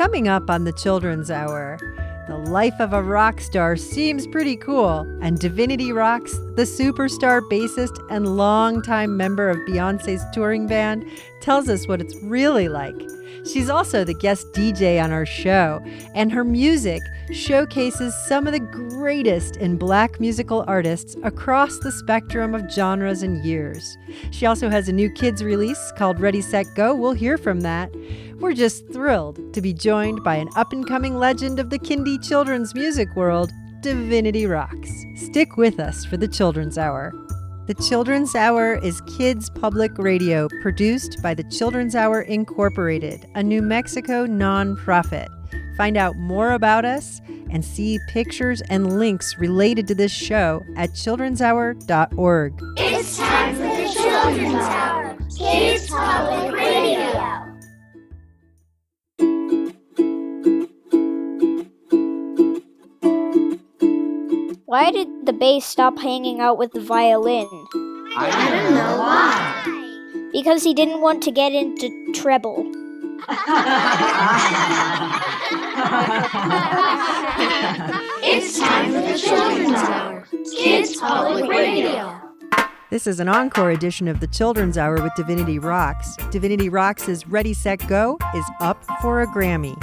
Coming up on the Children's Hour, the life of a rock star seems pretty cool, and Divinity Roxx, the superstar bassist and longtime member of Beyoncé's touring band, tells us what it's really like. She's also the guest DJ on our show, and her music showcases some of the greatest in Black musical artists across the spectrum of genres and years. She also has a new kids release called Ready, Set, Go. We'll hear from that. We're just thrilled to be joined by an up-and-coming legend of the Kindie children's music world, Divinity Roxx. Stick with us for the Children's Hour. The Children's Hour is kids' public radio produced by the Children's Hour Incorporated, a New Mexico nonprofit. Find out more about us and see pictures and links related to this show at childrenshour.org. It's time for the Children's Hour, kids' public radio. Why did the bass stop hanging out with the violin? I don't know why. Because he didn't want to get into treble. It's time for the Children's Hour, kids' public radio. This is an encore edition of the Children's Hour with Divinity Roxx. Divinity Roxx's Ready, Set, Go is up for a Grammy.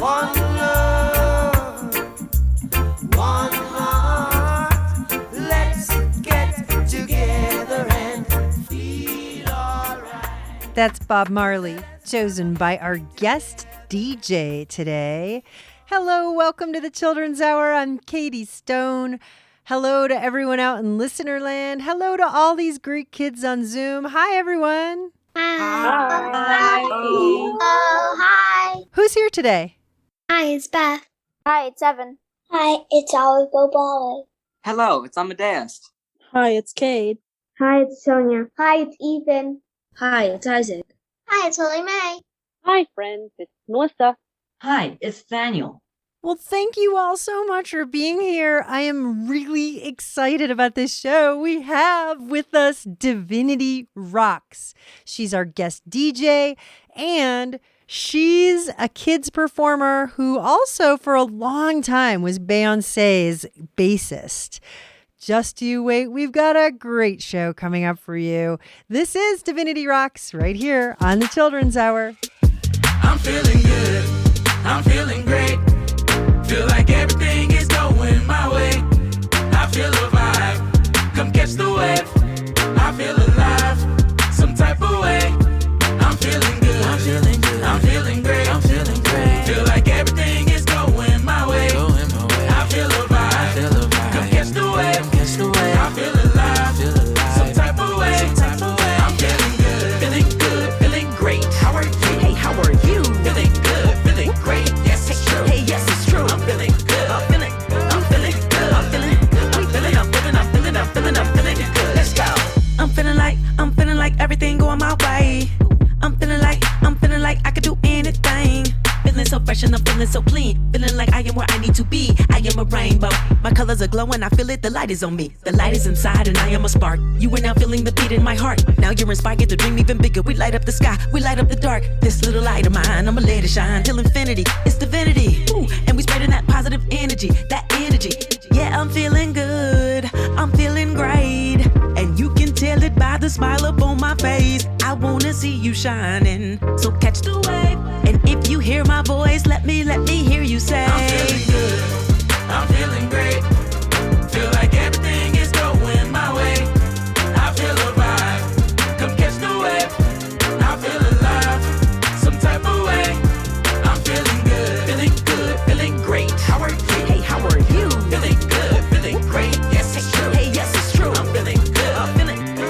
One love, one heart, let's get together and feel alright. That's Bob Marley, chosen by our guest DJ today. Hello, welcome to the Children's Hour. I'm Katie Stone. Hello to everyone out in Listenerland. Hello to all these great kids on Zoom. Hi, everyone. Hi. Oh, hi. Who's here today? Hi, it's Beth. Hi, it's Evan. Hi, it's Ollie Bobali. Hello, it's Amadeus. Hi, it's Cade. Hi, it's Sonia. Hi, it's Ethan. Hi, it's Isaac. Hi, it's Lily Mae. Hi, friends. It's Melissa. Hi, it's Daniel. Well, thank you all so much for being here. I am really excited about this show. We have with us Divinity Roxx. She's our guest DJ, and she's a kids performer who also for a long time was Beyoncé's bassist. Just you wait, we've got a great show coming up for you. This is Divinity Roxx right here on the Children's Hour. I'm feeling good, I'm feeling great. Feel like everything is going my way. I feel a vibe, come catch the wave. I feel alive, some type of way. I'm feeling good, I'm feeling good, I'm feeling great, I'm feeling great. Feel like everything is going my way. I feel a vibe, come catch the wave. I feel alive, some type of way. I'm feeling good, feeling great. How are you? Hey, how are you? Feeling good, feeling great. Yes, it's true. Hey, yes, it's true. I'm feeling good, I'm feeling good, I'm feeling good, I'm feeling good. Let's go. I'm feeling like everything going my way. I'm feeling like I could do anything. Feeling so fresh and I'm feeling so clean. Feeling like I am where I need to be. I am a rainbow. My colors are glowing, I feel it, the light is on me. The light is inside and I am a spark. You are now feeling the beat in my heart. Now you're inspired to dream even bigger. We light up the sky, we light up the dark. This little light of mine, I'ma let it shine till infinity. It's divinity. Ooh, and we spreading that positive energy, that energy. Yeah, I'm feeling good, I'm feeling great. And you can tell it by the smile up on my face. I wanna see you shining, so catch the wave. And if you hear my voice, let me hear you say, I'm feeling good, I'm feeling great. Feel like everything is going my way. I feel a vibe, come catch the wave. I feel alive, some type of way. I'm feeling good, feeling great. How are you? Hey, how are you? Feeling good, feeling great. Yes, it's true. Hey, yes, it's true. I'm feeling good, I'm feeling good.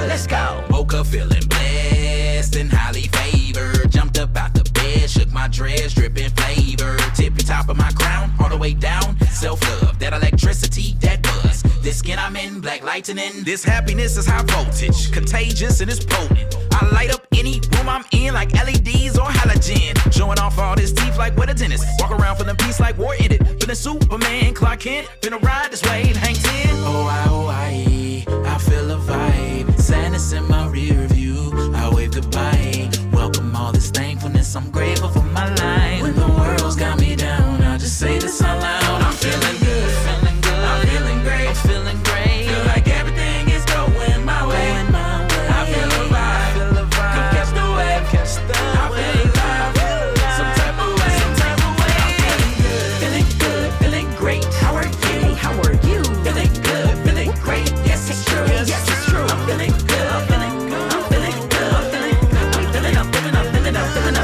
Let's go. Woke up feeling blessed and highly favored. Jumped up out the bed, shook my dress, dripping flavor. Tippy top of my crown, all the way down. Self-love, that electricity, that buzz. This skin I'm in, black lightning. This happiness is high voltage, contagious and it's potent. I light up any room I'm in like LEDs or halogen. Showing off all this teeth like what a dentist. Walk around feeling peace like war in it. feeling Superman, Clark Kent, finna ride this wave, hang 10. Oh, I feel a vibe, sadness in my rear view, I wave goodbye, welcome all this thankfulness, I'm grateful for my life. When the world's got me down, I just say this out loud, I'm feeling good, I'm feeling great, feel like everything is going my way, I feel a vibe, come catch the wave, I feel alive, some type of way, I'm feeling good, feeling great, how are you, feeling good, feeling great, yes it's true, I'm feeling good, I'm feeling good, I'm feeling good, I'm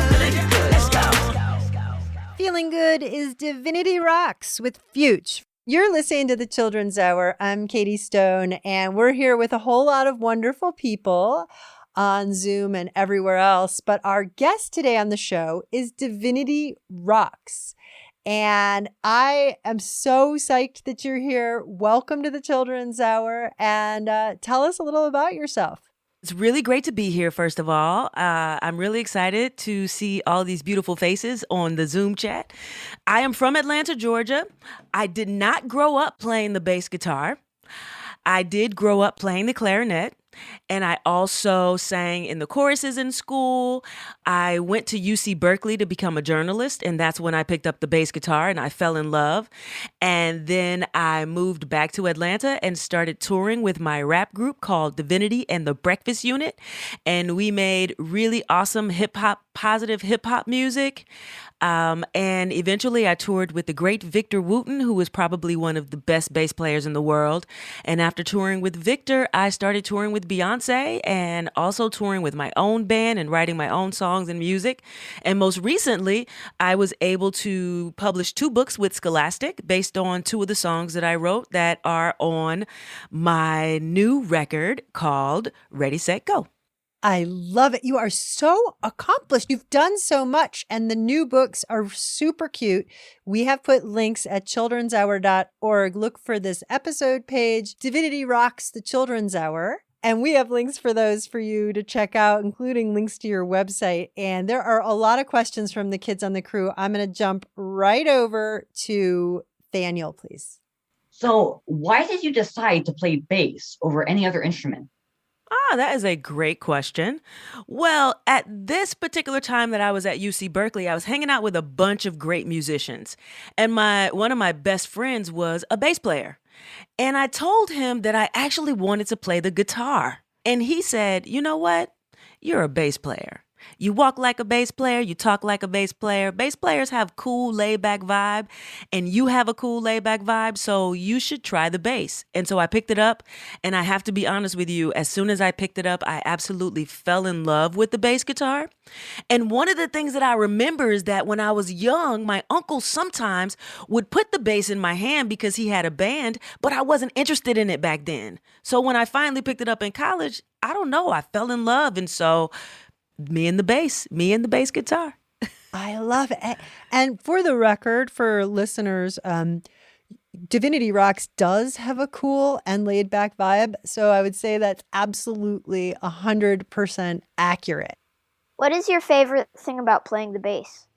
feeling good, let's go. Feeling Good is Divinity Roxx with Fuge. You're listening to the Children's Hour. I'm Katie Stone, and we're here with a whole lot of wonderful people on Zoom and everywhere else. But our guest today on the show is Divinity Roxx. And I am so psyched that you're here. Welcome to the Children's Hour, and tell us a little about yourself. It's really great to be here, first of all. I'm really excited to see all these beautiful faces on the Zoom chat. I am from Atlanta, Georgia. I did not grow up playing the bass guitar. I did grow up playing the clarinet. And I also sang in the choruses in school. I went to UC Berkeley to become a journalist, and that's when I picked up the bass guitar and I fell in love. And then I moved back to Atlanta and started touring with my rap group called Divinity and the Breakfast Unit. And we made really awesome hip-hop, positive hip-hop music. And eventually I toured with the great Victor Wooten, who was probably one of the best bass players in the world. And after touring with Victor, I started touring with Beyoncé and also touring with my own band and writing my own songs and music. And most recently, I was able to publish 2 books with Scholastic based on 2 of the songs that I wrote that are on my new record called Ready, Set, Go. I love it. You are so accomplished. You've done so much, and the new books are super cute. We have put links at childrenshour.org. Look for this episode page, Divinity Roxx, the Children's Hour. And we have links for those for you to check out, including links to your website. And there are a lot of questions from the kids on the crew. I'm going to jump right over to Daniel, please. So why did you decide to play bass over any other instrument? That is a great question. Well, at this particular time that I was at UC Berkeley, I was hanging out with a bunch of great musicians. And one of my best friends was a bass player. And I told him that I actually wanted to play the guitar. And he said, you know what? You're a bass player. You walk like a bass player, you talk like a bass player. Bass players have cool laid-back vibe, and you have a cool laid-back vibe, so you should try the bass. And so I picked it up, and I have to be honest with you, as soon as I picked it up, I absolutely fell in love with the bass guitar. And one of the things that I remember is that when I was young, my uncle sometimes would put the bass in my hand because he had a band, but I wasn't interested in it back then. So when I finally picked it up in college, I don't know, I fell in love, and so me and the bass guitar. I love it. And for the record, for listeners, Divinity Roxx does have a cool and laid back vibe. So I would say that's absolutely 100% accurate. What is your favorite thing about playing the bass?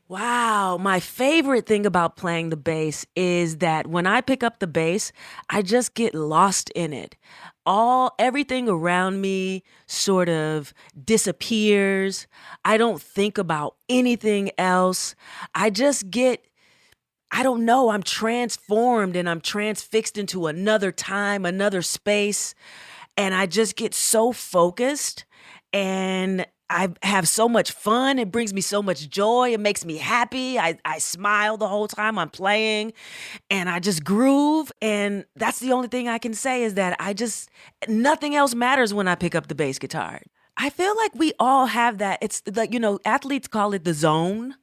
Wow, my favorite thing about playing the bass is that when I pick up the bass, I just get lost in it. Everything around me sort of disappears. I don't think about anything else. I just I don't know, I'm transformed and I'm transfixed into another time, another space. And I just get so focused and I have so much fun. It brings me so much joy. It makes me happy. I smile the whole time I'm playing and I just groove. And that's the only thing I can say is that nothing else matters when I pick up the bass guitar. I feel like we all have that. It's like, athletes call it the zone.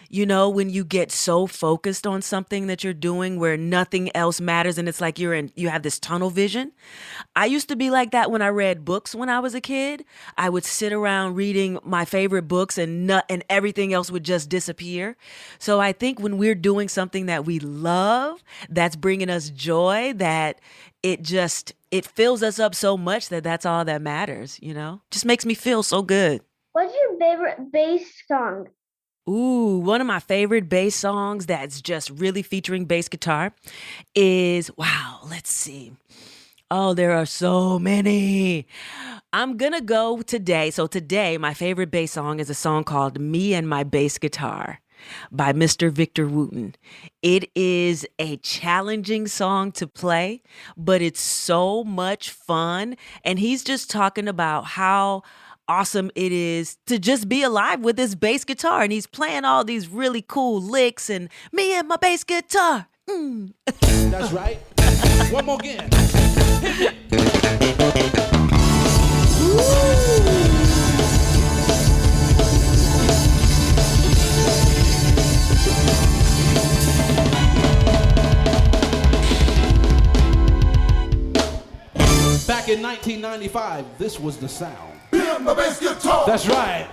When you get so focused on something that you're doing where nothing else matters and it's like you have this tunnel vision. I used to be like that when I read books when I was a kid. I would sit around reading my favorite books and everything else would just disappear. So I think when we're doing something that we love, that's bringing us joy, that it fills us up so much that's all that matters, Just makes me feel so good. What's your favorite bass song? Ooh, one of my favorite bass songs that's just really featuring bass guitar is, wow, let's see. Oh, there are so many. I'm gonna go today. So today, my favorite bass song is a song called Me and My Bass Guitar by Mr. Victor Wooten. It is a challenging song to play, but it's so much fun. And he's just talking about how awesome it is to just be alive with this bass guitar. And he's playing all these really cool licks and me and my bass guitar. That's right. One more again. Hit me. Back in 1995, this was the sound. My bass guitar. That's right.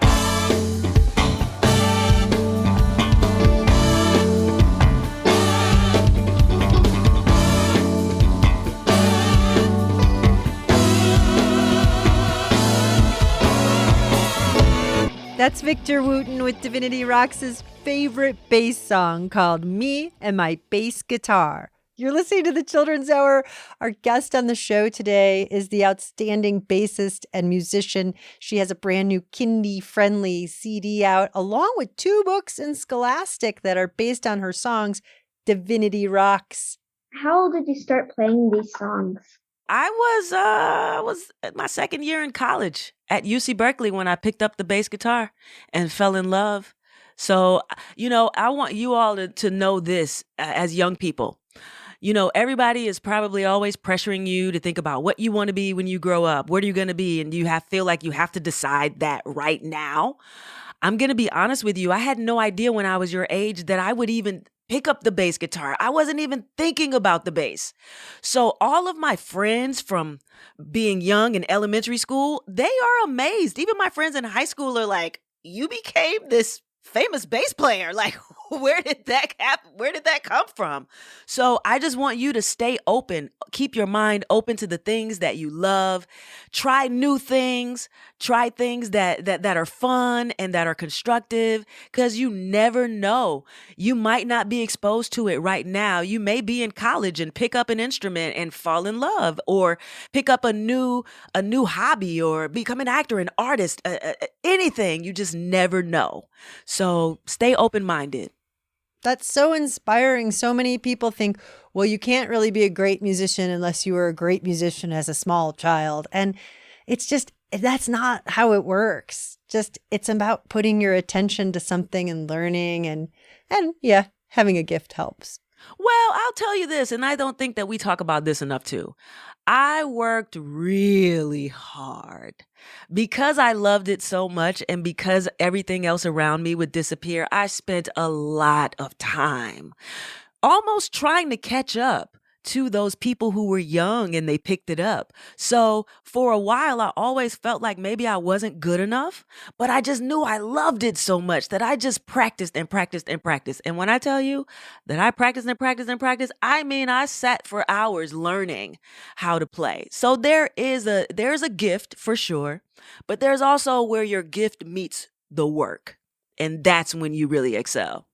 That's Victor Wooten with Divinity Roxx's favorite bass song called Me and My Bass Guitar. You're listening to the Children's Hour. Our guest on the show today is the outstanding bassist and musician. She has a brand new Kindie-friendly CD out, along with 2 books in Scholastic that are based on her songs, Divinity Roxx. How did you start playing these songs? I was at my second year in college at UC Berkeley when I picked up the bass guitar and fell in love. So, I want you all to know this as young people. Everybody is probably always pressuring you to think about what you want to be when you grow up. What are you going to be? And you feel like you have to decide that right now. I'm going to be honest with you. I had no idea when I was your age that I would even pick up the bass guitar. I wasn't even thinking about the bass. So all of my friends from being young in elementary school, they are amazed. Even my friends in high school are like, you became this famous bass player. Like, where did that happen? Where did that come from? So I just want you to stay open. Keep your mind open to the things that you love. Try new things. Try things that are fun and that are constructive, because you never know. You might not be exposed to it right now. You may be in college and pick up an instrument and fall in love, or pick up a new hobby, or become an actor, an artist, anything. You just never know. So stay open-minded. That's so inspiring. So many people think, well, you can't really be a great musician unless you were a great musician as a small child. And it's just, that's not how it works. Just, it's about putting your attention to something and learning, and yeah, having a gift helps. Well, I'll tell you this, and I don't think that we talk about this enough too. I worked really hard because I loved it so much, and because everything else around me would disappear. I spent a lot of time almost trying to catch up to those people who were young and they picked it up. So for a while, I always felt like maybe I wasn't good enough, but I just knew I loved it so much that I just practiced and practiced and practiced. And when I tell you that I practiced and practiced and practiced, I mean, I sat for hours learning how to play. So there's a gift for sure, but there's also where your gift meets the work. And that's when you really excel.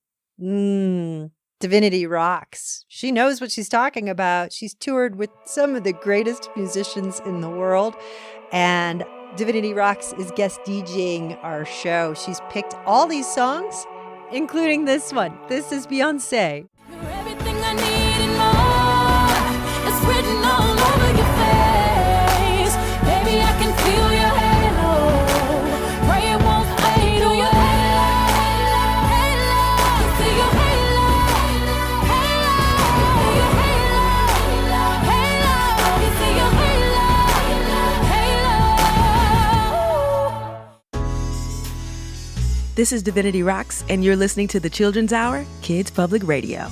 Divinity Roxx. She knows what she's talking about. She's toured with some of the greatest musicians in the world. And Divinity Roxx is guest DJing our show. She's picked all these songs, including this one. This is Beyoncé. Everything I need and more is written all over your face. Baby, I can feel your halo. Pray it won't fade. Oh, your halo, halo, see your halo, halo, your halo, halo, you see your halo. This is Divinity Roxx, and you're listening to the Children's Hour, Kids Public Radio.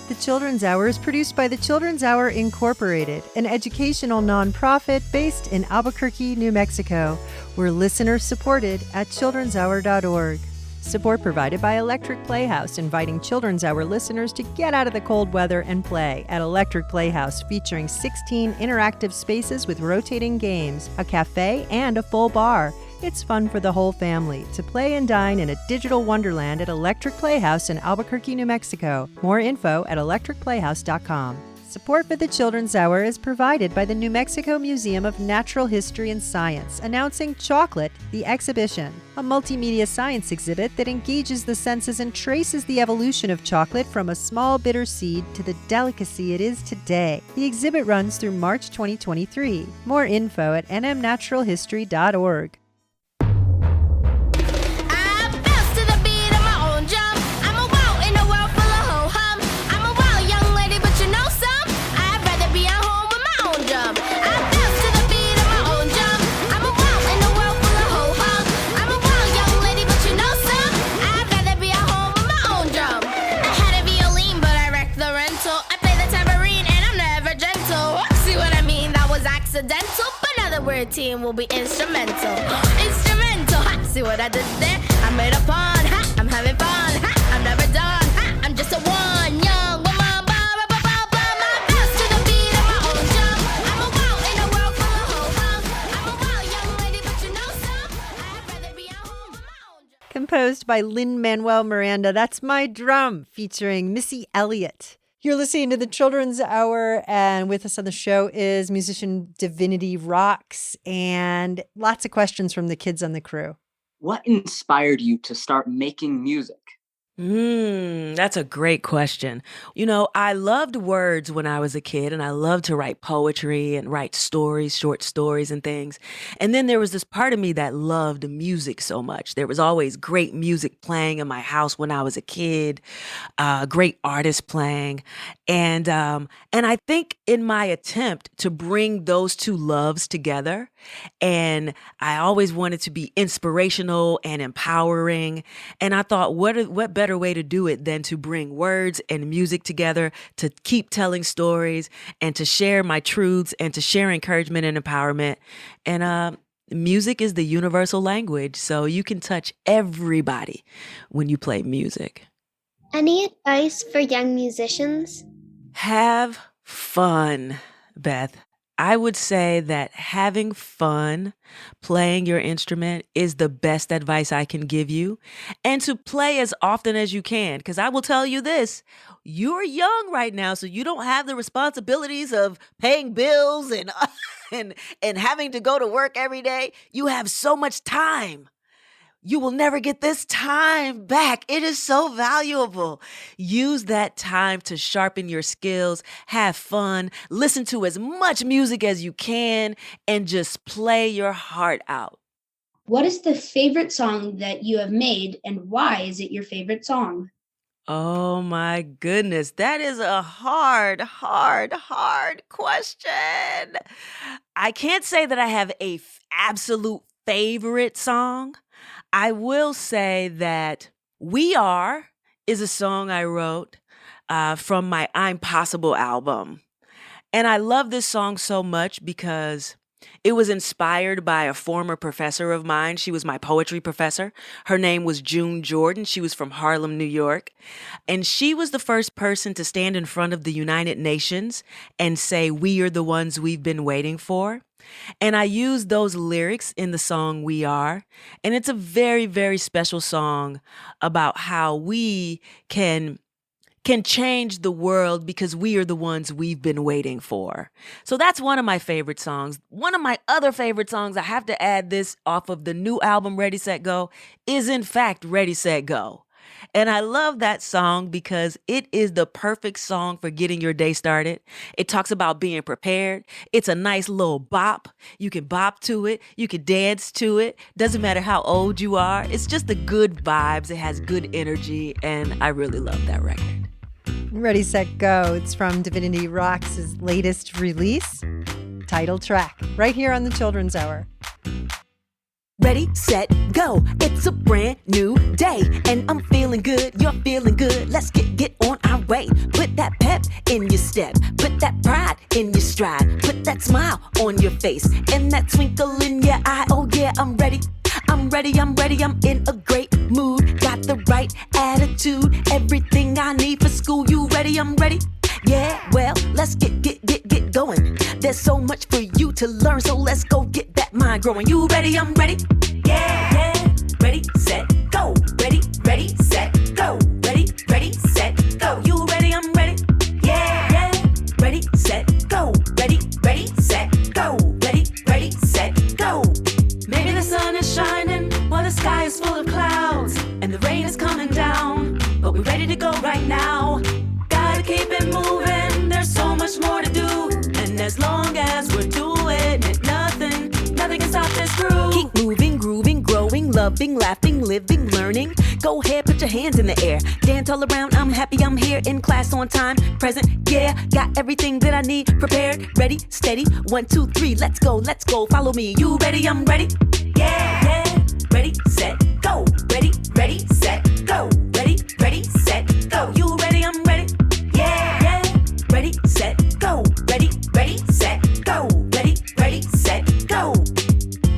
The Children's Hour is produced by the Children's Hour Incorporated, an educational nonprofit based in Albuquerque, New Mexico. We're listener supported at childrenshour.org. Support provided by Electric Playhouse, inviting Children's Hour listeners to get out of the cold weather and play at Electric Playhouse, featuring 16 interactive spaces with rotating games, a cafe, and a full bar. It's fun for the whole family to play and dine in a digital wonderland at Electric Playhouse in Albuquerque, New Mexico. More info at electricplayhouse.com. Support for the Children's Hour is provided by the New Mexico Museum of Natural History and Science, announcing Chocolate, the Exhibition, a multimedia science exhibit that engages the senses and traces the evolution of chocolate from a small bitter seed to the delicacy it is today. The exhibit runs through March 2023. More info at nmnaturalhistory.org. Team will be instrumental. Instrumental, ha, see what I did there? I made a pun, ha, I'm having fun, ha, I'm never done, ha, I'm just a one young woman, my best to the beat of my own drum. I'm a wow in a world full of ho-hum. I'm a wow young lady, but you know some, I'd rather be at home with my own drum. Composed by Lin-Manuel Miranda, That's My Drum, featuring Missy Elliott. You're listening to the Children's Hour, and with us on the show is musician Divinity Roxx, and lots of questions from the kids on the crew. What inspired you to start making music? That's a great question. You know, I loved words when I was a kid, and I loved to write poetry and write stories, short stories and things. And then there was this part of me that loved music so much. There was always great music playing in my house when I was a kid, great artists playing. And I think in my attempt to bring those two loves together, and I always wanted to be inspirational and empowering. And I thought, what better way to do it than to bring words and music together, to keep telling stories and to share my truths and to share encouragement and empowerment. And music is the universal language, so you can touch everybody when you play music. Any advice for young musicians? Have fun, Beth. I would say that having fun playing your instrument is the best advice I can give you, and to play as often as you can. Because I will tell you this, you're young right now, so you don't have the responsibilities of paying bills and having to go to work every day. You have so much time. You will never get this time back. It is so valuable. Use that time to sharpen your skills, have fun, listen to as much music as you can, and just play your heart out. What is the favorite song that you have made, and why is it your favorite song? Oh my goodness, that is a hard question. I can't say that I have a absolute favorite song. I will say that We Are is a song I wrote from my I'm Possible album. And I love this song so much because it was inspired by a former professor of mine. She was my poetry professor. Her name was June Jordan. She was from Harlem, New York. And she was the first person to stand in front of the United Nations and say, "We are the ones we've been waiting for." And I used those lyrics in the song We Are. And it's a very, very special song about how we can change the world because we are the ones we've been waiting for. So that's one of my favorite songs. One of my other favorite songs, I have to add this off of the new album, Ready, Set, Go, is in fact Ready, Set, Go. And I love that song because it is the perfect song for getting your day started. It talks about being prepared. It's a nice little bop. You can bop to it. You can dance to it. Doesn't matter how old you are. It's just the good vibes. It has good energy. And I really love that record. Ready, Set, Go. It's from Divinity Roxx's latest release, title track, right here on the Children's Hour. Ready, set, go. It's a brand new day, and I'm feeling good. You're feeling good. Let's get on our way. Put that pep in your step. Put that pride in your stride. Put that smile on your face and that twinkle in your eye. Oh yeah, I'm ready. I'm ready. I'm in a great mood. Got the right attitude. Everything I need for school. You ready? I'm ready. Yeah, well, let's get going. There's so much for you to learn, so let's go get that mind growing. You ready? I'm ready. Yeah, yeah. Ready, set, go. Ready, ready, set, go. Ready, ready, set, go. You ready? I'm ready. Yeah, yeah. Ready, set, go. Ready, ready, set, go. Ready, ready, set, go. Maybe the sun is shining while the sky is full of clouds and the rain is coming down, but we're ready to go right now. Gotta keep it moving, there's so much more to do, and as long as we're doing it, nothing can stop this groove. Keep moving, grooving, growing, loving, laughing, living, learning. Go ahead, put your hands in the air, dance all around. I'm happy I'm here in class on time, present, yeah. Got everything that I need prepared, ready, steady. 1, 2, 3, let's go, follow me. You ready? I'm ready. Yeah, yeah. Ready, set, go. Ready, ready, set, go. Ready, ready, set, go. You ready? I'm ready. Yeah, yeah. Ready, set, go. Ready, ready, set, go. Ready, ready, set, go.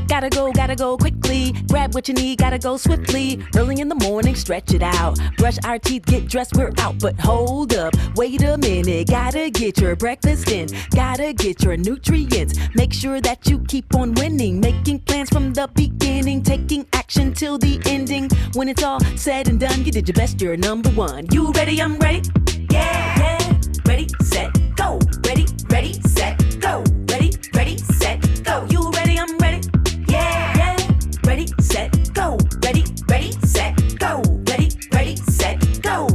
Gotta go quickly. Grab what you need, gotta go swiftly. Early in the morning, stretch it out. Brush our teeth, get dressed, we're out. But hold up, wait a minute. Gotta get your breakfast in. Gotta get your nutrients. Make sure that you keep on winning. Making plans from the beginning. Taking action till the ending. When it's all said and done, you did your best, you're number one. You ready? I'm ready. Yeah, yeah. Ready, set, go. Ready, ready, set, go. Ready, ready, set, go. You ready? I'm ready. Yeah, yeah. Ready, set, go. Ready, ready, set, go. Ready, ready, set, go.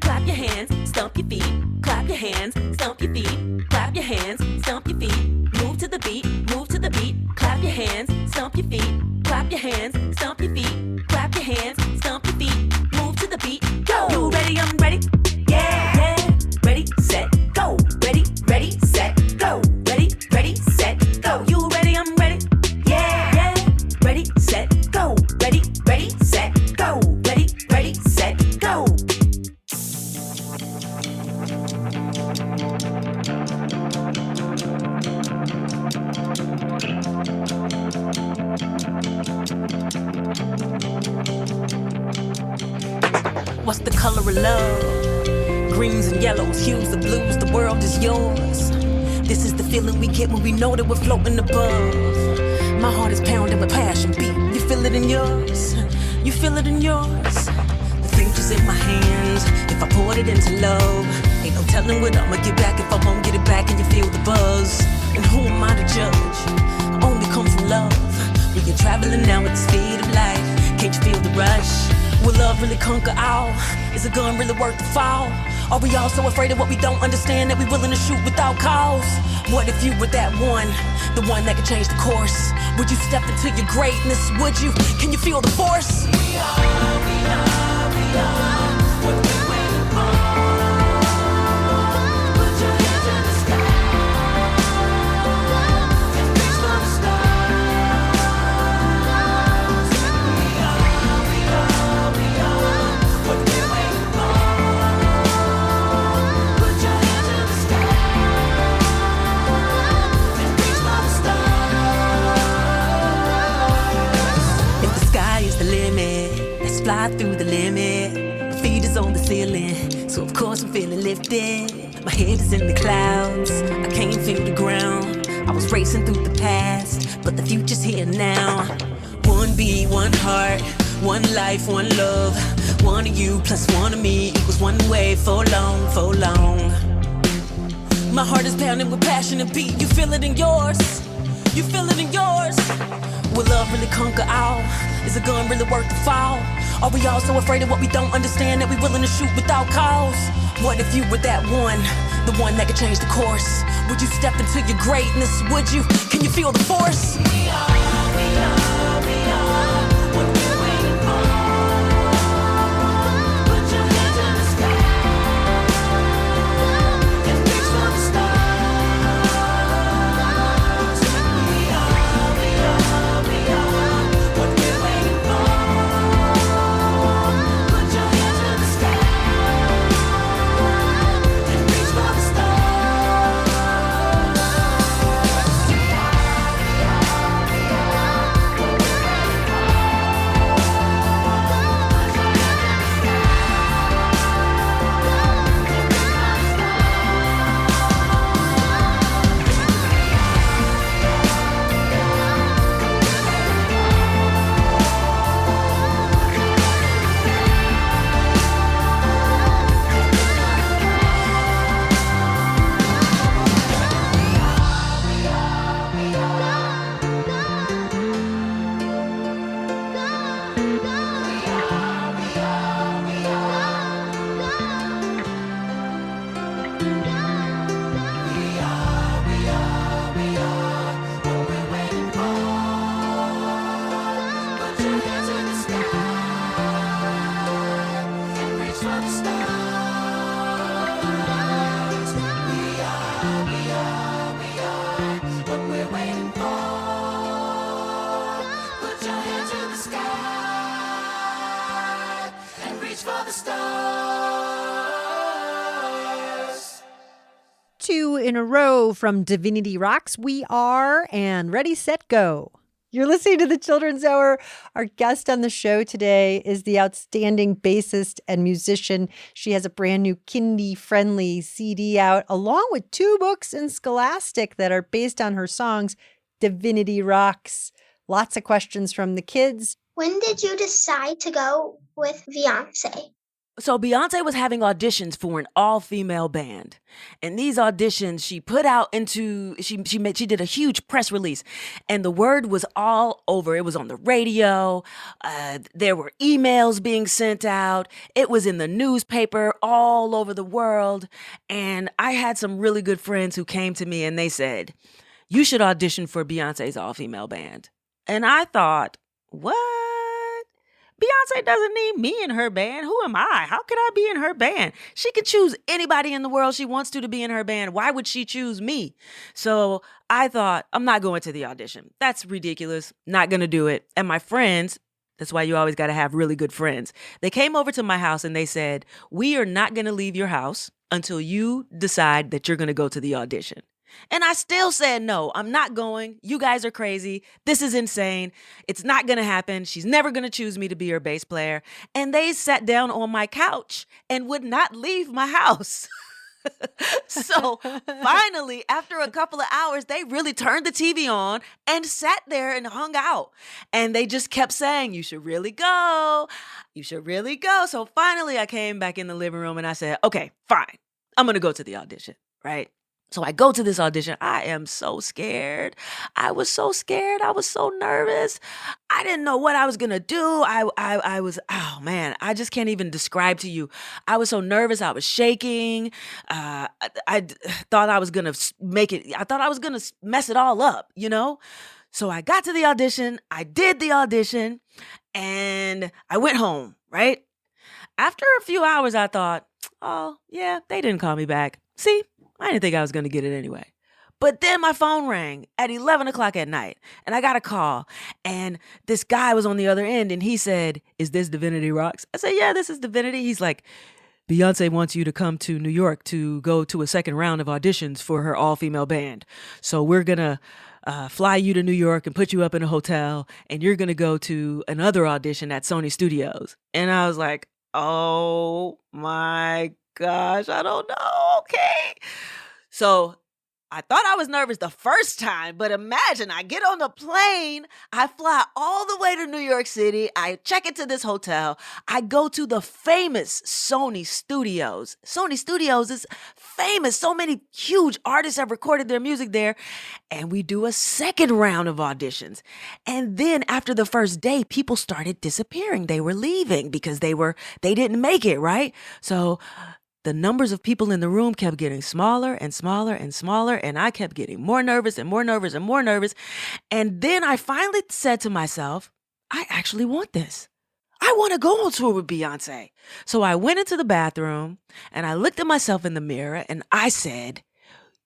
Clap your hands, stomp your feet. Clap your hands, stomp your feet. Clap your hands, stomp your feet. Move to the beat, move to the beat. Clap your hands, stomp your feet. Clap your hands, stomp your feet. Clap your hands, stomp your feet. Move to the beat, go. You ready? I'm ready. Yeah, yeah. Ready, set, go. Ready, ready, set, go. Ready, ready, set, go. You ready? I'm ready. Yeah, yeah. Ready, set, go. Ready, ready, set, go. Ready, ready, set, go. What's the color of love? Greens and yellows, hues and blues, the world is yours. This is the feeling we get when we know that we're floating above. My heart is pounding with passion beat. You feel it in yours? You feel it in yours? The future's in my hands. If I poured it into love, ain't no telling what I'ma get back if I won't get it back and you feel the buzz. And who am I to judge? I only come from love. We are traveling now at the speed of light. Can't you feel the rush? Will love really conquer all? Is a gun really worth the fall? Are we all so afraid of what we don't understand that we're willing to shoot without cause? What if you were that one, the one that could change the course? Would you step into your greatness? Would you? Can you feel the force? We are what we're waiting for. Put your hands in the sky and reach for the stars. We are what we're waiting for. Put your hands in the sky and reach for the stars. If the sky is the limit, let's fly through the limit. My feet is on the ceiling, so of course I'm feeling lifted. My head is in the clouds, I can't feel the ground. I was racing through the past, but the future's here now. One beat, one heart, one life, one love. One of you plus one of me equals one way for long, for long. My heart is pounding with passion and beat. You feel it in yours, you feel it in yours. Will love really conquer all? Is a gun really worth the fall? Are we all so afraid of what we don't understand that we're willing to shoot without cause? What if you were that one, the one that could change the course? Would you step into your greatness? Would you? Can you feel the force? We are what we're waiting for. Put your hands in the sky and reach for the stars. We are what we're waiting for. Put your hands in the sky and reach for the stars. 2 in a row from Divinity Roxx. We are and ready, set, go. You're listening to the Children's Hour. Our guest on the show today is the outstanding bassist and musician. She has a brand new Kindie-friendly CD out, along with 2 books in Scholastic that are based on her songs, Divinity Roxx. Lots of questions from the kids. When did you decide to go with Beyoncé? So Beyoncé was having auditions for an all-female band. And these auditions she put out into, she did a huge press release. And the word was all over. It was on the radio. There were emails being sent out. It was in the newspaper all over the world. And I had some really good friends who came to me and they said, you should audition for Beyoncé's all-female band. And I thought, what? Beyoncé doesn't need me in her band. Who am I? How could I be in her band? She could choose anybody in the world she wants to be in her band. Why would she choose me? So I thought, I'm not going to the audition. That's ridiculous. Not going to do it. And my friends, that's why you always got to have really good friends. They came over to my house and they said, we are not going to leave your house until you decide that you're going to go to the audition. And I still said, no, I'm not going. You guys are crazy. This is insane. It's not going to happen. She's never going to choose me to be her bass player. And they sat down on my couch and would not leave my house. So finally, after a couple of hours, they really turned the TV on and sat there and hung out. And they just kept saying, you should really go. You should really go. So finally, I came back in the living room and I said, okay, fine. I'm going to go to the audition, right? So I go to this audition. I am so scared. I was so scared. I was so nervous. I didn't know what I was going to do. I was, oh man, I just can't even describe to you. I was so nervous. I was shaking. I thought I was going to make it. I thought I was going to mess it all up, you know? So I got to the audition. I did the audition and I went home, right? After a few hours, I thought, oh yeah, they didn't call me back. See? I didn't think I was going to get it anyway. But then my phone rang at 11 o'clock at night and I got a call and this guy was on the other end and he said, is this Divinity Roxx? I said, yeah, this is Divinity. He's like, Beyoncé wants you to come to New York to go to a second round of auditions for her all-female band. So we're going to fly you to New York and put you up in a hotel and you're going to go to another audition at Sony Studios. And I was like, oh my gosh, I don't know. Okay. So I thought I was nervous the first time, but imagine I get on the plane, I fly all the way to New York City, I check into this hotel, I go to the famous Sony Studios. Sony Studios is famous. So many huge artists have recorded their music there. And we do a second round of auditions. And then after the first day, people started disappearing. They were leaving because they didn't make it, right? So the numbers of people in the room kept getting smaller and smaller and smaller, and I kept getting more nervous and more nervous and more nervous. And then I finally said to myself, I actually want this. I want to go on tour with Beyoncé. So I went into the bathroom and I looked at myself in the mirror and I said,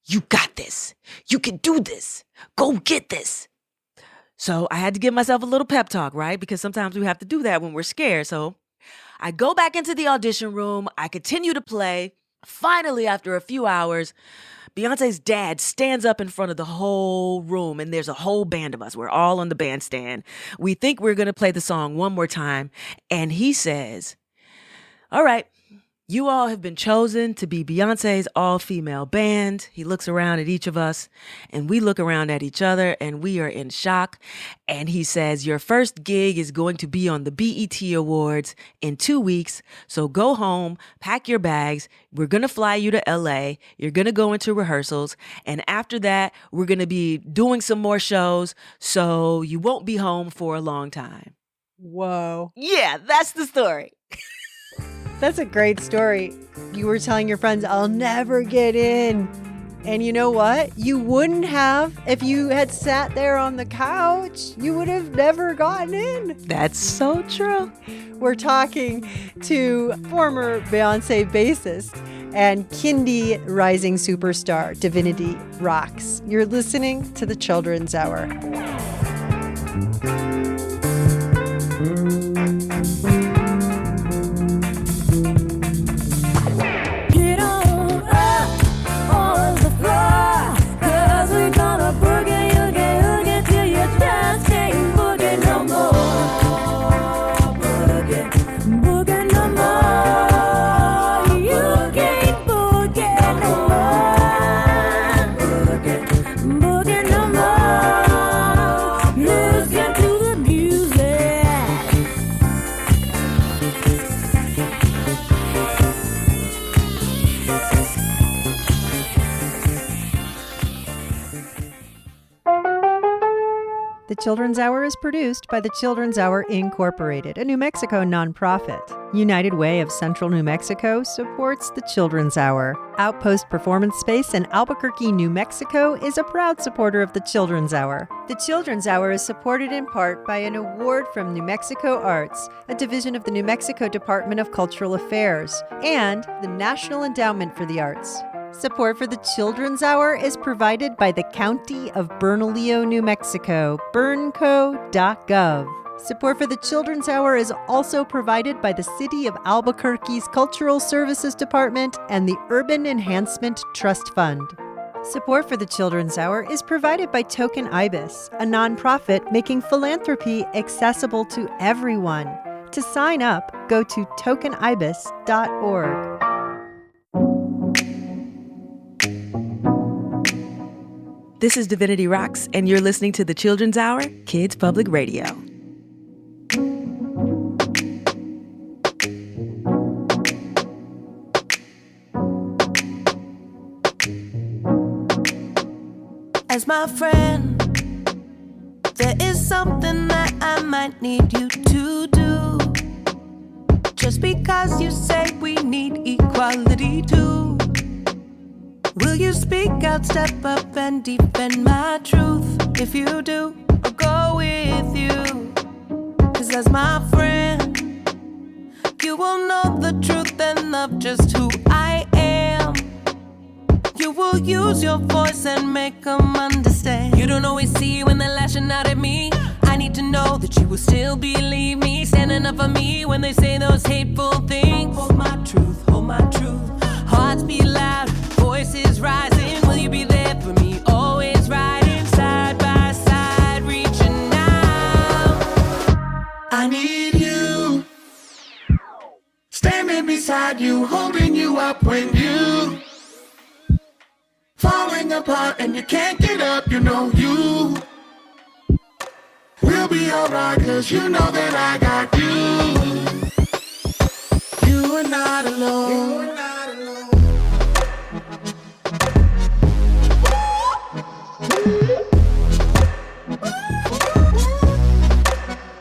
you got this. You can do this. Go get this. So I had to give myself a little pep talk, right? Because sometimes we have to do that when we're scared. So I go back into the audition room. I continue to play. Finally, after a few hours, Beyoncé's dad stands up in front of the whole room, and there's a whole band of us. We're all on the bandstand. We think we're going to play the song one more time, and he says, all right, you all have been chosen to be Beyoncé's all-female band. He looks around at each of us, and we look around at each other, and we are in shock. And he says, your first gig is going to be on the BET Awards in 2 weeks. So go home, pack your bags. We're going to fly you to LA. You're going to go into rehearsals. And after that, we're going to be doing some more shows. So you won't be home for a long time. Whoa. Yeah, that's the story. That's a great story. You were telling your friends, I'll never get in. And you know what? You wouldn't have if you had sat there on the couch. You would have never gotten in. That's so true. We're talking to former Beyoncé bassist and Kindie rising superstar, Divinity Roxx. You're listening to the Children's Hour. Get on up on the floor. The Children's Hour is produced by the Children's Hour Incorporated, a New Mexico nonprofit. United Way of Central New Mexico supports the Children's Hour. Outpost Performance Space in Albuquerque, New Mexico is a proud supporter of the Children's Hour. The Children's Hour is supported in part by an award from New Mexico Arts, a division of the New Mexico Department of Cultural Affairs, and the National Endowment for the Arts. Support for the Children's Hour is provided by the County of Bernalillo, New Mexico, bernco.gov. Support for the Children's Hour is also provided by the City of Albuquerque's Cultural Services Department and the Urban Enhancement Trust Fund. Support for the Children's Hour is provided by Token Ibis, a nonprofit making philanthropy accessible to everyone. To sign up, go to tokenibis.org. This is Divinity Roxx, and you're listening to the Children's Hour, Kids Public Radio. As my friend, there is something that I might need you to do. Just because you say we need equality too. Will you speak out, step up and defend my truth? If you do, I'll go with you. 'Cause as my friend, you will know the truth and love just who I am. You will use your voice and make them understand. You don't always see when they're lashing out at me. I need to know that you will still believe me, standing up for me when they say those hateful things. Hold my truth, hold my truth. Hearts beat loud, voices rising. Will you be there for me? Always riding side by side, reaching out. I need you, standing beside you, holding you up when you falling apart and you can't get up. You know you will be alright, 'cause you know that I got you. You are not alone. You are not alone.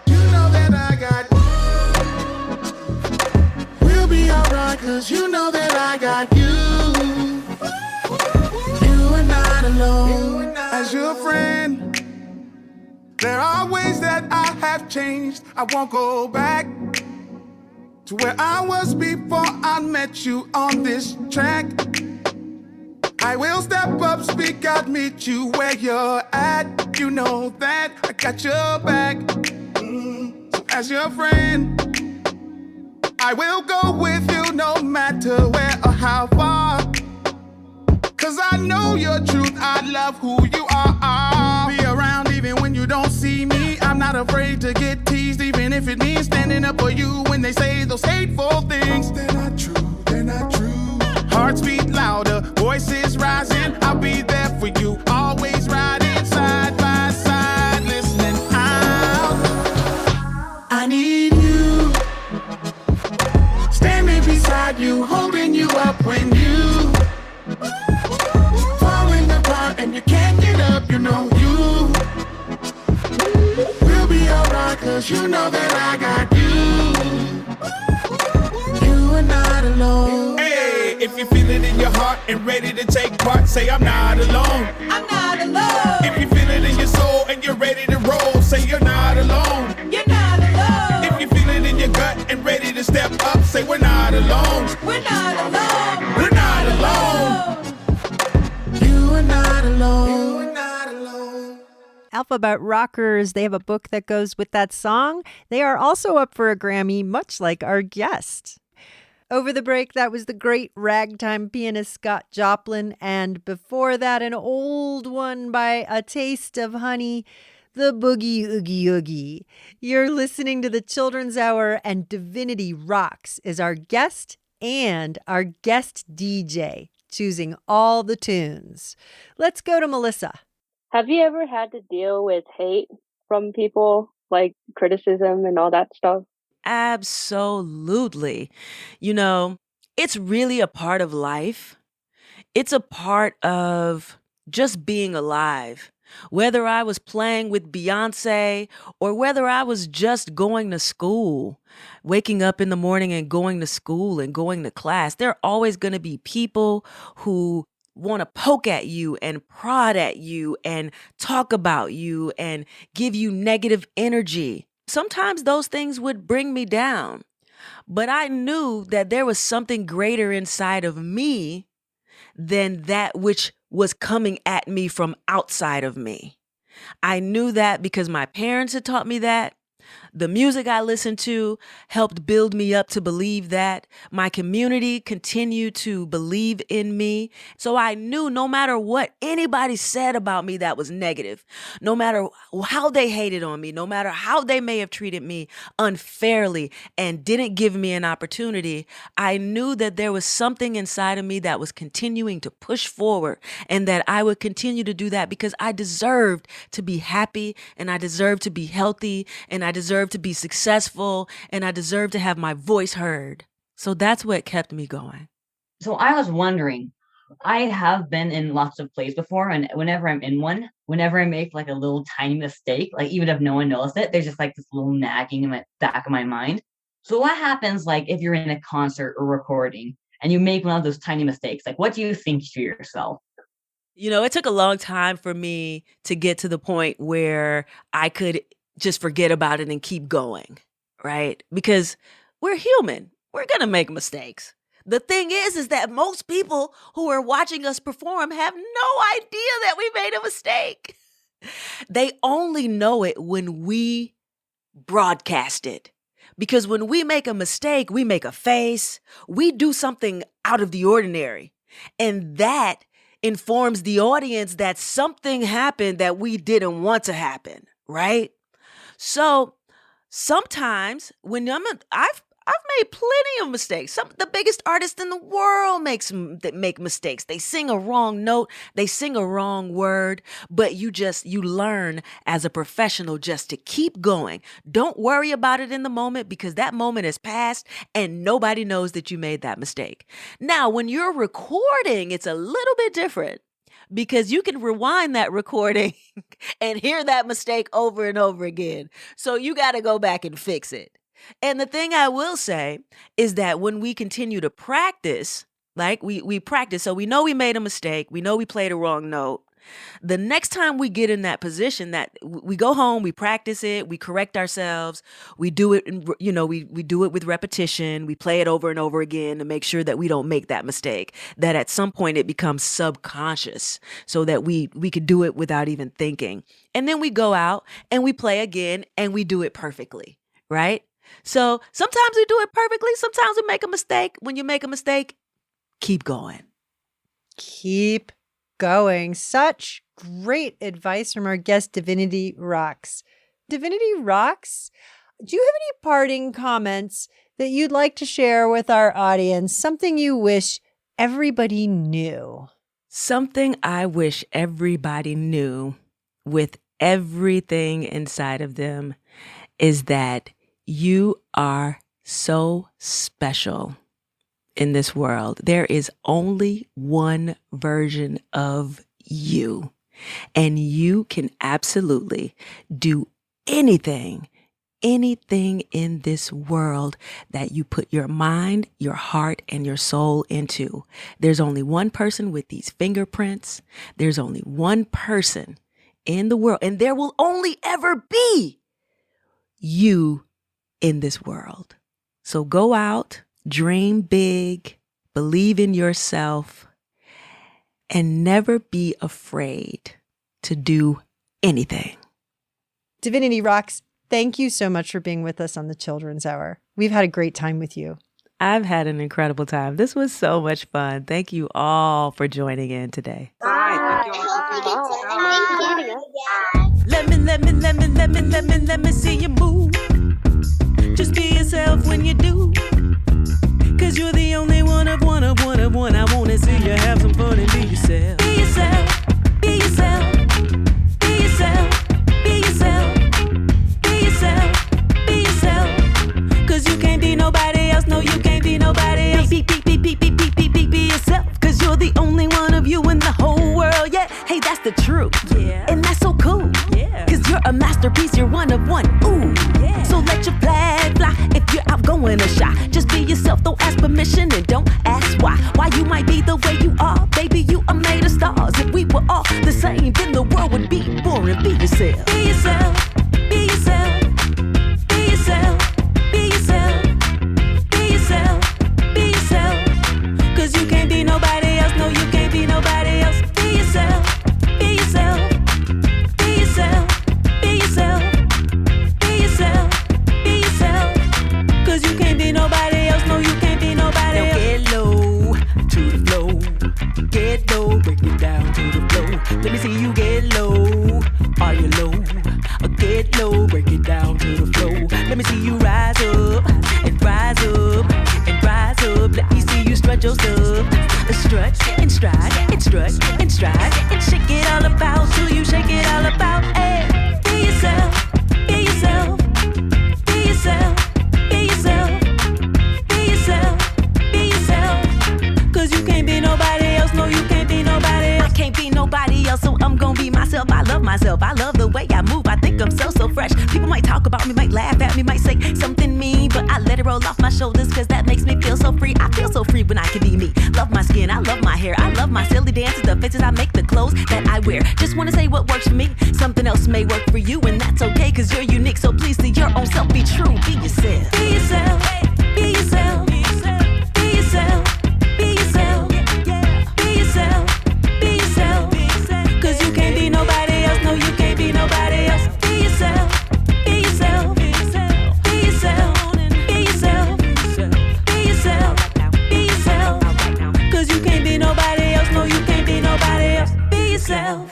You know that I got you. We'll be alright, 'cause you know that I got you. You are not alone. As your friend, there are ways that I have changed. I won't go back to where I was before I met you on this track. I will step up, speak out, meet you where you're at. You know that I got your back. So as your friend, I will go with you no matter where or how far. 'Cause I know your truth, I love who you are. I'll be around even when you don't see me. I'm not afraid to get teased, even if it means standing up for you when they say those hateful things. They're not true, they're not true. Hearts beat louder, voices rising. I'll be there for you, always riding side by side, listening out. I need you, standing beside you, holding you up when you falling apart and you can't get up. You know you will be alright, 'cause you know that I got you. You are not alone. Hey, if you feel it in your heart and ready to take part, say I'm not alone. I'm not alone. If you feel it in your soul and you're ready to roll, say you're not alone. You're not alone. If you feel it in your gut and ready to step up, say we're not alone. We're not alone. We're not alone. You are not alone. You are not alone. Alphabet Rockers, they have a book that goes with that song. They are also up for a Grammy, much like our guest. Over the break, that was the great ragtime pianist Scott Joplin, and before that, an old one by A Taste of Honey, the Boogie Oogie Oogie. You're listening to the Children's Hour, and Divinity Roxx is our guest and our guest DJ, choosing all the tunes. Let's go to Melissa. Have you ever had to deal with hate from people, like criticism and all that stuff? Absolutely. You know, it's really a part of life. It's a part of just being alive. Whether I was playing with Beyoncé or whether I was just going to school, waking up in the morning and going to school and going to class, there are always going to be people who want to poke at you and prod at you and talk about you and give you negative energy. Sometimes those things would bring me down, but I knew that there was something greater inside of me than that which was coming at me from outside of me. I knew that because my parents had taught me that. The music I listened to helped build me up to believe that. My community continued to believe in me. So I knew no matter what anybody said about me that was negative, no matter how they hated on me, no matter how they may have treated me unfairly and didn't give me an opportunity, I knew that there was something inside of me that was continuing to push forward and that I would continue to do that because I deserved to be happy and I deserved to be healthy and I deserve to be successful and I deserve to have my voice heard. So that's what kept me going. So I was wondering, I have been in lots of plays before, and whenever I'm in one, whenever I make like a little tiny mistake, like even if no one noticed it, there's just like this little nagging in the back of my mind. So what happens like if you're in a concert or recording and you make one of those tiny mistakes? Like what do you think to yourself? You know, it took a long time for me to get to the point where I could just forget about it and keep going, right? Because we're human. We're going to make mistakes. The thing is that most people who are watching us perform have no idea that we made a mistake. They only know it when we broadcast it. Because when we make a mistake, we make a face, we do something out of the ordinary. And that informs the audience that something happened that we didn't want to happen, right? So sometimes when I've made plenty of mistakes. The biggest artists in the world make mistakes. They sing a wrong note, they sing a wrong word, but you learn as a professional just to keep going. Don't worry about it in the moment because that moment has passed and nobody knows that you made that mistake. Now, when you're recording, it's a little bit different. Because you can rewind that recording and hear that mistake over and over again. So you got to go back and fix it. And the thing I will say is that when we continue to practice, like we practice, so we know we made a mistake, we know we played a wrong note. The next time we get in that position, that we go home, we practice it, we correct ourselves, we do it, we do it with repetition, we play it over and over again to make sure that we don't make that mistake, that at some point it becomes subconscious so that we could do it without even thinking. And then we go out and we play again and we do it perfectly, right? So sometimes we do it perfectly, sometimes we make a mistake. When you make a mistake, keep going. Keep going. Such great advice from our guest, Divinity Roxx. Divinity Roxx, do you have any parting comments that you'd like to share with our audience? Something you wish everybody knew? Something I wish everybody knew with everything inside of them is that you are so special. In this world, there is only one version of you, and you can absolutely do anything in this world that you put your mind, your heart, and your soul into. There's only one person with these fingerprints. There's only one person in the world, and there will only ever be you in this world. So go out. Dream big, believe in yourself, and never be afraid to do anything. Divinity Roxx, thank you so much for being with us on the Children's Hour. We've had a great time with you. I've had an incredible time. This was so much fun. Thank you all for joining in today. Bye. Let me see you move. Just be yourself when you do. Cause you're the only one of one. I wanna see you have some fun and be yourself. Be yourself, be yourself, be yourself, be yourself, be yourself, be yourself. Cause you can't be nobody else, no you can't be nobody else. Be yourself, cause you're the only one of you in the whole world, yeah. Hey, true. Yeah. And that's so cool. Yeah. Cause you're a masterpiece, you're one of one. Ooh. Yeah. So let your flag fly if you're outgoing or shy. Just be yourself, don't ask permission and don't ask why. Why you might be the way you are, baby, you are made of stars. If we were all the same, then the world would be boring. Be yourself. Be yourself. Be yourself. Be yourself. Be yourself. Be yourself. Be yourself. Cause you can't be nobody else. No, you can't be nobody else. Be yourself. Be yourself. Be yourself. Be yourself. Be yourself. Be yourself. Cause you can't be nobody else. No, you can't be nobody else. Get low to the flow. Get low, break it down to the flow. Let me see you get low. Are you low? Get low, break it down to the flow. Let me see you rise up and rise up and rise up. Let me see you strut your stuff. Strut and stride and strut and stride and shake it all about till you shake it all about. Hey, be yourself, be yourself, be yourself, be yourself, be yourself, be yourself. Cause you can't be nobody else. No, you can't be nobody else. I can't be nobody else, so I'm gonna be myself. I love myself. I love the way I move. I think I'm so fresh. People might talk about me, might laugh at me, might say something mean, but I let it roll off my shoulders cause that makes me feel so free. I feel so free when I can be me. Love my skin, I love my hair, I love my silly dances, the faces I make, the clothes that I wear. Just wanna say what works for me. Something else may work for you, and that's okay cause you're unique. So please to your own self, be true, be yourself. Be yourself, be yourself, be yourself, be yourself, be yourself, be yourself, be yourself. Cause you can't be nobody else, no you can't be nobody else. Be yourself, be yourself, be yourself, be yourself, be yourself, be yourself, be yourself. Cause you can't be nobody else, no you can't be nobody else. Be yourself.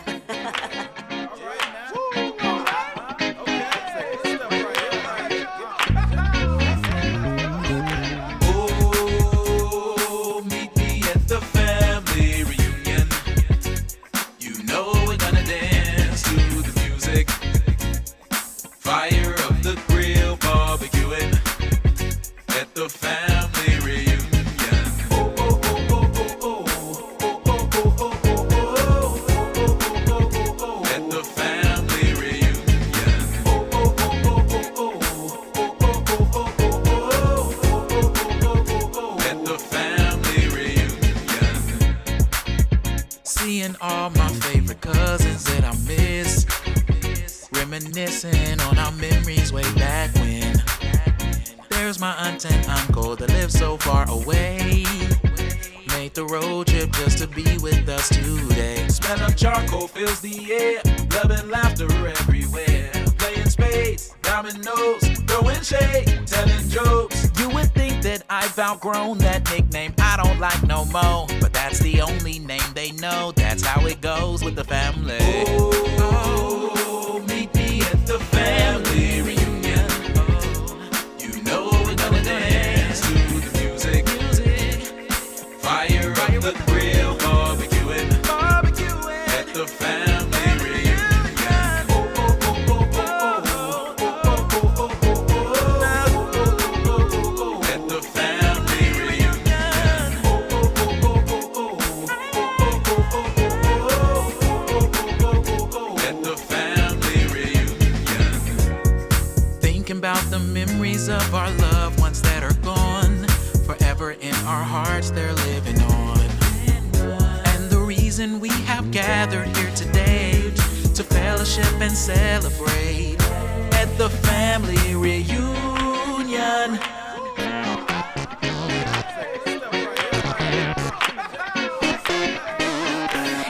Seeing all my favorite cousins that I miss, reminiscing on our memories way back when. There's my aunt and uncle that live so far away. Made the road trip just to be with us today. Smell of charcoal fills the air, love and laughter everywhere. Playing spades, dominoes, throwing shade, telling jokes. You would think that I've outgrown that nickname I don't like no more, but that's the only name they know. That's how it goes with the family. Oh, meet me at the family reunion. You know we're gonna dance to the music. Fire up the grill, barbecuing at the family reunion. At the family reunion. At the family reunion. Thinking about the memories of our loved ones that are gone. Forever in our hearts they're living on. And the reason we have gathered here today to fellowship and celebrate at the family reunion.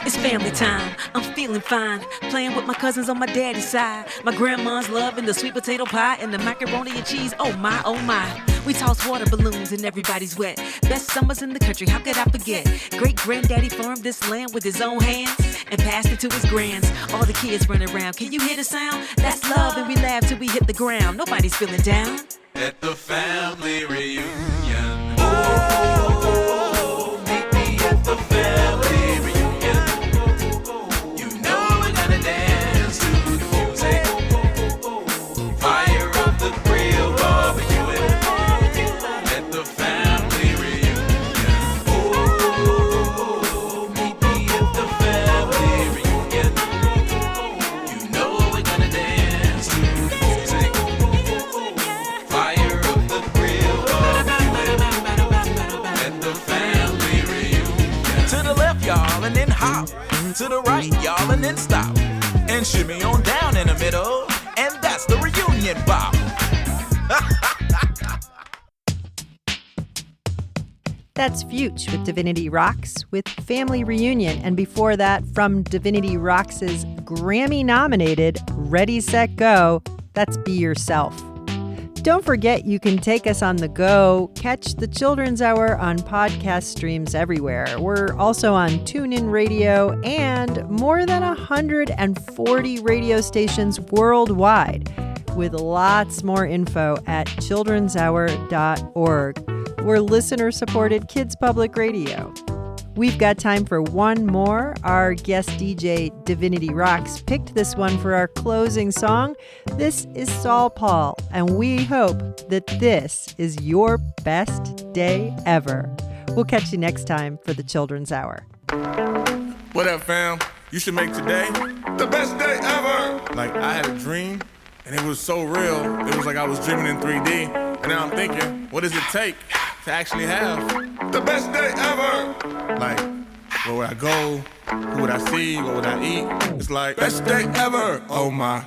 It's family time, I'm feeling fine. Playing with my cousins on my daddy's side. My grandma's loving the sweet potato pie and the macaroni and cheese, oh my, oh my. We toss water balloons and everybody's wet. Best summers in the country, how could I forget? Great granddaddy farmed this land with his own hands and passed it to his grands. All the kids run around, can you hear the sound? That's love and we laugh till we hit the ground. Nobody's feeling down. At the family reunion. Oh, meet me at the family reunion. You know we're gonna dance to the music. Fire up the grill, barbecuing at the family reunion. Oh, meet me at the family reunion. y'all, and then stop. And shimmy on down in the middle, and that's the reunion bop. That's Fuchs with Divinity Roxx with Family Reunion. And before that, from Divinity Roxx's Grammy-nominated Ready, Set, Go, that's Be Yourself. Don't forget you can take us on the go. Catch the Children's Hour on podcast streams everywhere. We're also on TuneIn Radio and more than 140 radio stations worldwide, with lots more info at childrenshour.org. We're listener-supported kids public radio. We've got time for one more. Our guest DJ, Divinity Roxx, picked this one for our closing song. This is Saul Paul, and we hope that this is your best day ever. We'll catch you next time for the Children's Hour. What up, fam? You should make today the best day ever. Like, I had a dream, and it was so real. It was like I was dreaming in 3D. And now I'm thinking, what does it take to actually have the best day ever? Like, where would I go? Who would I see? What would I eat? It's like, best day ever. Oh my,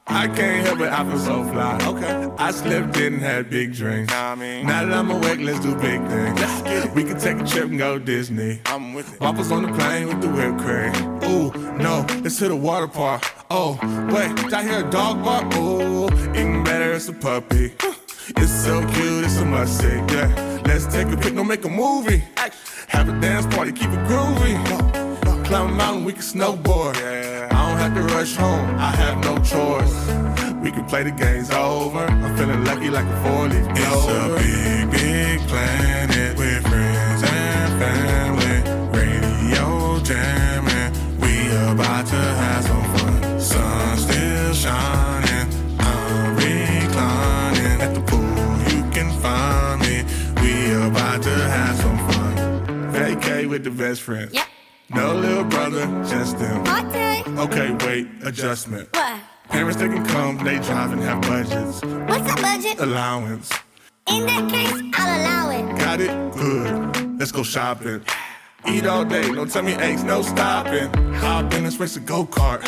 I can't help it, I feel so fly. Okay, I slept in and had big dreams. Now that I'm awake, let's do big things. Let's get it. We can take a trip and go Disney. I'm with it. Waffles on the plane with the whipped cream. Ooh, no, let's hit a water park. Oh, wait, did I hear a dog bark? Ooh, even better, it's a puppy. It's so cute, it's a must see, yeah. Let's take a pic, don't make a movie. Have a dance party, keep it groovy. Climb a mountain, we can snowboard. I don't have to rush home, I have no choice. We can play the games over. I'm feeling lucky like a 4-leaf clover. It's a big, big planet with friends and family. Radio jamming, we about to have some fun. Sun still shining, I'm reclining at the pool. You can find me. We about to have some fun. Vacay with the best friends. Yep. No little brother, just them. Okay, wait, adjustment. What? Parents, they can come, they drive and have budgets. What's a budget? Allowance. In that case, I'll allow it. Got it? Good. Let's go shopping. Eat all day, don't tell me eggs, no stopping. Hop in and race a go-kart.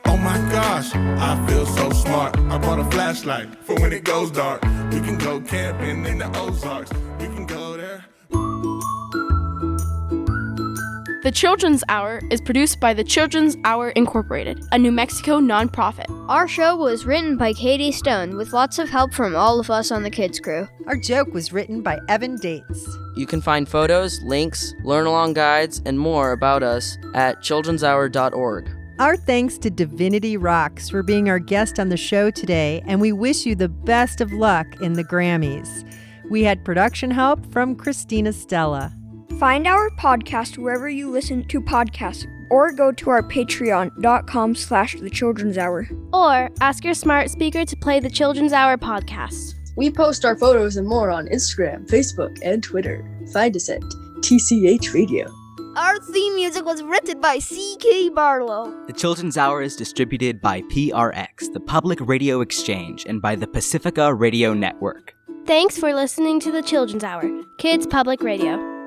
Oh my gosh, I feel so smart. I brought a flashlight for when it goes dark. We can go camping in the Ozarks. We can go there. The Children's Hour is produced by the Children's Hour Incorporated, a New Mexico nonprofit. Our show was written by Katie Stone with lots of help from all of us on the kids crew. Our joke was written by Evan Dates. You can find photos, links, learn-along guides, and more about us at childrenshour.org. Our thanks to Divinity Roxx for being our guest on the show today, and we wish you the best of luck in the Grammys. We had production help from Christina Stella. Find our podcast wherever you listen to podcasts, or go to our patreon.com/thechildren'shour. Or ask your smart speaker to play the Children's Hour podcast. We post our photos and more on Instagram, Facebook, and Twitter. Find us at TCH Radio. Our theme music was written by C.K. Barlow. The Children's Hour is distributed by PRX, the Public Radio Exchange, and by the Pacifica Radio Network. Thanks for listening to the Children's Hour, Kids Public Radio.